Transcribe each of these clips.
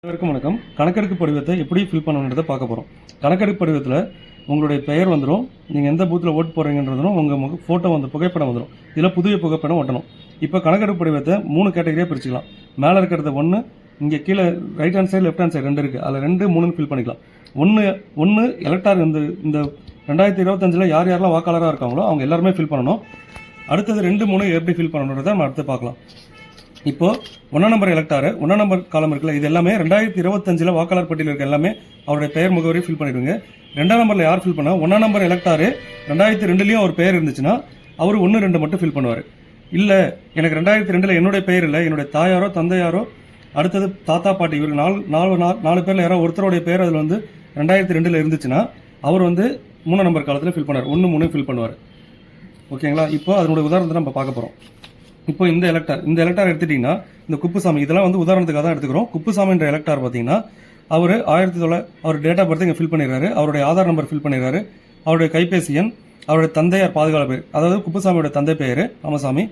அனைவருக்கும் வணக்கம். கணக்கெடுப்பு படிவத்தை எப்படி ஃபில் பண்ணணுன்றதை பார்க்க போகிறோம். கணக்கெடுப்பு படிவத்தில் உங்களுடைய பெயர் வந்துடும், நீங்கள் எந்த பூத்தில் ஓட்டு போகிறீங்கன்றதும் உங்கள் ஃபோட்டோ வந்து புகைப்படம் வந்துடும். இதில் புதிய புகைப்படம் ஒட்டணும். இப்போ கணக்கெடுப்பு படிவத்தை 3 கேட்டகரியாக பிரிச்சுக்கலாம். மேலே இருக்கிறது 1, இங்கே கீழே right hand side left hand side 2 இருக்குது. அதில் 2, 3 ஃபில் பண்ணிக்கலாம். ஒன்று எலக்டார் இந்த 2025 யார் யாரெல்லாம் வாக்காளராக இருக்காங்களோ அவங்க எல்லாருமே ஃபில் பண்ணணும். அடுத்தது 2, 3 எப்படி ஃபில் பண்ணணுன்றதை நம்ம அடுத்து பார்க்கலாம். இப்போ 1 நம்பர் எலக்டாரு 1 நம்பர் காலம் இருக்குல்ல, இது எல்லாமே 2025 வாக்காளர் பட்டியல் இருக்க எல்லாமே அவருடைய பெயர் முகவரி ஃபில் பண்ணிடுவீங்க. 2ஆம் நம்பரில் யார் ஃபில் பண்ணா 1 நம்பர் எலக்டாரு 2002 அவர் பெயர் இருந்துச்சுன்னா அவர் 1, 2 மட்டும் ஃபில் பண்ணுவார். இல்லை எனக்கு 2002 என்னுடைய பெயர் இல்லை, என்னுடைய தாயாரோ தந்தையாரோ அடுத்தது தாத்தா பாட்டி இவருக்கு 4 பேரில் யாரோ ஒருத்தருடைய பேர் அதில் வந்து 2002 இருந்துச்சுன்னா அவர் வந்து 3 நம்பர் காலத்தில் ஃபில் பண்ணுவார், 1, 3 ஃபில் பண்ணுவார். ஓகேங்களா? இப்போ அதனுடைய உதாரணத்தை நம்ம பார்க்க போகிறோம். இப்போ இந்த எலக்டார் எடுத்துட்டீங்கன்னா இந்த குப்புசாமி இதெல்லாம் வந்து உதாரணத்துக்காக தான் எடுத்துக்கிறோம். குப்புசாமின்ற எலக்டார் பார்த்தீங்கன்னா அவர் அவர் டேட் ஆஃப் பர்த் இங்கே ஃபில் பண்ணிடுறாரு, அவருடைய ஆதார் நம்பர் ஃபில் பண்ணிடுறாரு, அவருடைய கைபேசி எண், அவருடைய தந்தையார் பாதுகாப்பு பேர், அதாவது குப்புசாமியோட தந்தை பெயர் ராமசாமி,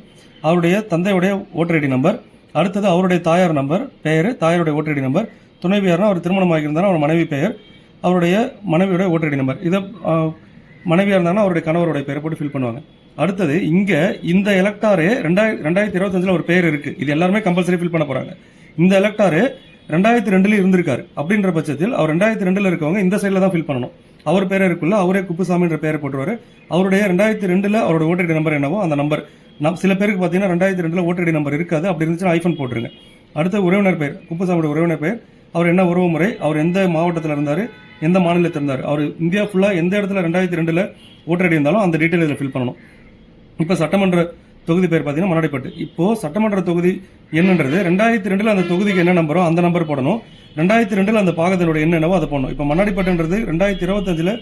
அவருடைய தந்தையுடைய ஓட்டர் ஐடி நம்பர், அடுத்தது அவருடைய தாயார் நம்பர் பெயர், தாயாருடைய ஓட்டர் ஐடி நம்பர், துணைவியார்னா அவர் திருமணம் ஆகியிருந்தாலும் அவர் மனைவி பெயர், அவருடைய மனைவியுடைய ஓட்டர் ஐடி நம்பர், இதை மனைவியாக இருந்தாங்கன்னா அவருடைய கணவருடைய பெயரை போட்டு ஃபில் பண்ணுவாங்க. அடுத்தது இங்கே இந்த எலக்டாரு 2025 ஒரு பேர் இருக்கு, இது எல்லாருமே கம்பல்சரி ஃபில் பண்ண போறாங்க. இந்த எலக்டாரு 2002 இருந்திருக்காரு அப்படின்ற பட்சத்தில் அவர் 2002 இருக்கவங்க இந்த சைடில் தான் ஃபில் பண்ணணும். அவர் பேரே இருக்குல்ல, அவரே குப்புசாமின்ற பேரை போட்டுருவாரு. அவருடைய 2002 அவரோட ஓட்டர் ஐடி நம்பர் என்னவோ அந்த நம்பர் சில பேருக்கு பார்த்தீங்கன்னா 2002 ஓட்டர் ஐடி நம்பர் இருக்காது, அப்படி இருந்துச்சுன்னா ஐஃபோன் போட்டுருங்க. அடுத்த உறவினர் பெயர், குப்புசாமியோட உறவினர் பெயர், அவர் என்ன உறவு முறை, அவர் எந்த மாவட்டத்தில் இருந்தார், எந்த மாநிலத்தில் இருந்தார், அவர் இந்தியா ஃபுல்லாக எந்த இடத்துல 2002 ஓட்டர் ஐடி இருந்தாலும் அந்த டீட்டெயில் இதில் ஃபில் பண்ணணும். இப்போ சட்டமன்ற தொகுதி பேர் பார்த்தீங்கன்னா மண்ணாடிப்பட்டு. இப்போ சட்டமன்ற தொகுதி என்னன்றது 2002 அந்த தொகுதிக்கு என்ன நம்பரோ அந்த நம்பர் போடணும். 2002 அந்த பாகத்தினுடைய என்னவோ அதை போடணும். இப்போ மண்ணாடிப்பட்டுன்றது 2025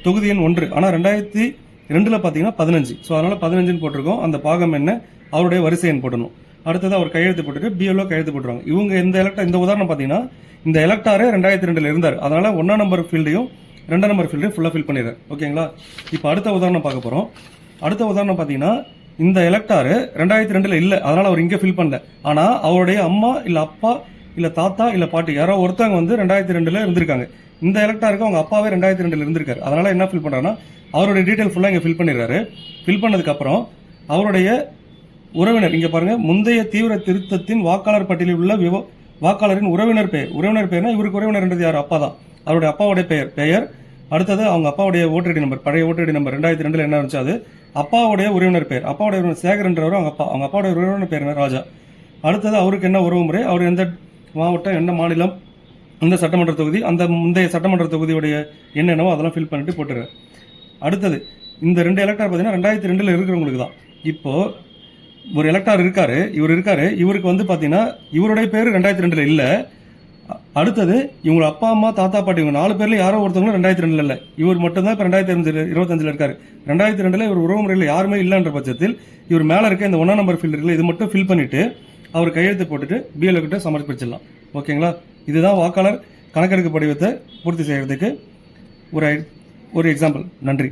தொகுதி எண் 1, ஆனால் 2002 பார்த்தீங்கன்னா 15. ஸோ அதனால 15 போட்டிருக்கோம். அந்த பாகம் என்ன, அவருடைய வரிசை எண் போடணும். அடுத்தது அவர் கையெழுத்து போட்டுட்டு பிஎல்ஓ கையெழுத்து போட்டுருவாங்க. இவங்க இந்த உதாரணம் பார்த்தீங்கன்னா இந்த எலக்டாரு 2002 இருந்தார், அதனால 1ஆம் நம்பர் ஃபீல்டையும் 2ஆம் நம்பர் ஃபீல்டையும் ஃபுல்லாக ஃபில் பண்ணிடுறாரு. ஓகேங்களா? இப்போ அடுத்த உதாரணம் பார்க்க போகிறோம். அடுத்த உதாரணம் பார்த்தீங்கன்னா இந்த எலக்டாரு 2002 இல்லை, அதனால அவர் இங்கே ஃபில் பண்ணல. ஆனால் அவருடைய அம்மா இல்லை அப்பா இல்லை தாத்தா இல்லை பாட்டி யாரோ ஒருத்தவங்க வந்து 2002 இருந்திருக்காங்க. இந்த எலக்டாருக்கு அவங்க அப்பாவே 2002 இருந்திருக்காரு, அதனால என்ன ஃபில் பண்ணுறாங்கன்னா அவருடைய டீட்டெயில் ஃபுல்லாக இங்கே ஃபில் பண்ணிடுறாரு. ஃபில் பண்ணதுக்கப்புறம் அவருடைய உறவினர் இங்கே பாருங்க, முந்தைய தீவிர திருத்தத்தின் வாக்காளர் பட்டியலில் உள்ள வாக்காளரின் உறவினர் பெயர்னா இவருக்கு உறவினர்ன்றது யார், அப்பா தான். அவருடைய அப்பாவுடைய பெயர், அடுத்தது அவங்க அப்பாவுடைய ஓட்டர் ஐடி நம்பர், பழைய ஓட்டர் ஐடி நம்பர் 2002 என்ன இருந்துச்சு அது, அப்பாவுடைய உறவினர் பெயர், அப்பாவுடைய உறவினர் சேகர்ன்றவர் அவங்க அப்பாவுடைய உறவினர் பெயர் ராஜா. அடுத்தது அவருக்கு என்ன உறவு முறை, அவர் எந்த மாவட்டம் என்ன மாநிலம், இந்த சட்டமன்ற தொகுதி, அந்த முந்தைய சட்டமன்ற தொகுதியுடைய என்னென்னவோ அதெல்லாம் ஃபில் பண்ணிட்டு போட்டுருவார். அடுத்தது இந்த 2 எலக்டார் பார்த்தீங்கன்னா 2002 இருக்கிறவங்களுக்கு தான். இப்போ ஒரு எலக்டார் இவருக்கு வந்து பார்த்தீங்கன்னா இவருடைய பேர் 2002 இல்லை. அடுத்தது இவங்க அப்பா அம்மா தாத்தா பாட்டி இவங்க 4 பேர்ல யாரோ ஒருத்தவங்க 2002 இல்லை, இவர் மட்டும்தான் இப்போ 2025 இருக்காரு. 2002 இவர் உறவு முறையில் யாருமே இல்லைன்ற பட்சத்தில் இவர் மேலே இருக்க இந்த 1ஆம் நம்பர் ஃபீல்டு இருக்குல்ல, இது மட்டும் ஃபில் பண்ணிட்டு அவர் கையெழுத்து போட்டுட்டு பிஎல்ஓ கிட்ட சமர்ப்பிச்சிடலாம். ஓகேங்களா? இதுதான் வாக்காளர் கணக்கெடுப்பு படிவத்தை பூர்த்தி செய்யறதுக்கு ஒரு எக்ஸாம்பிள். நன்றி.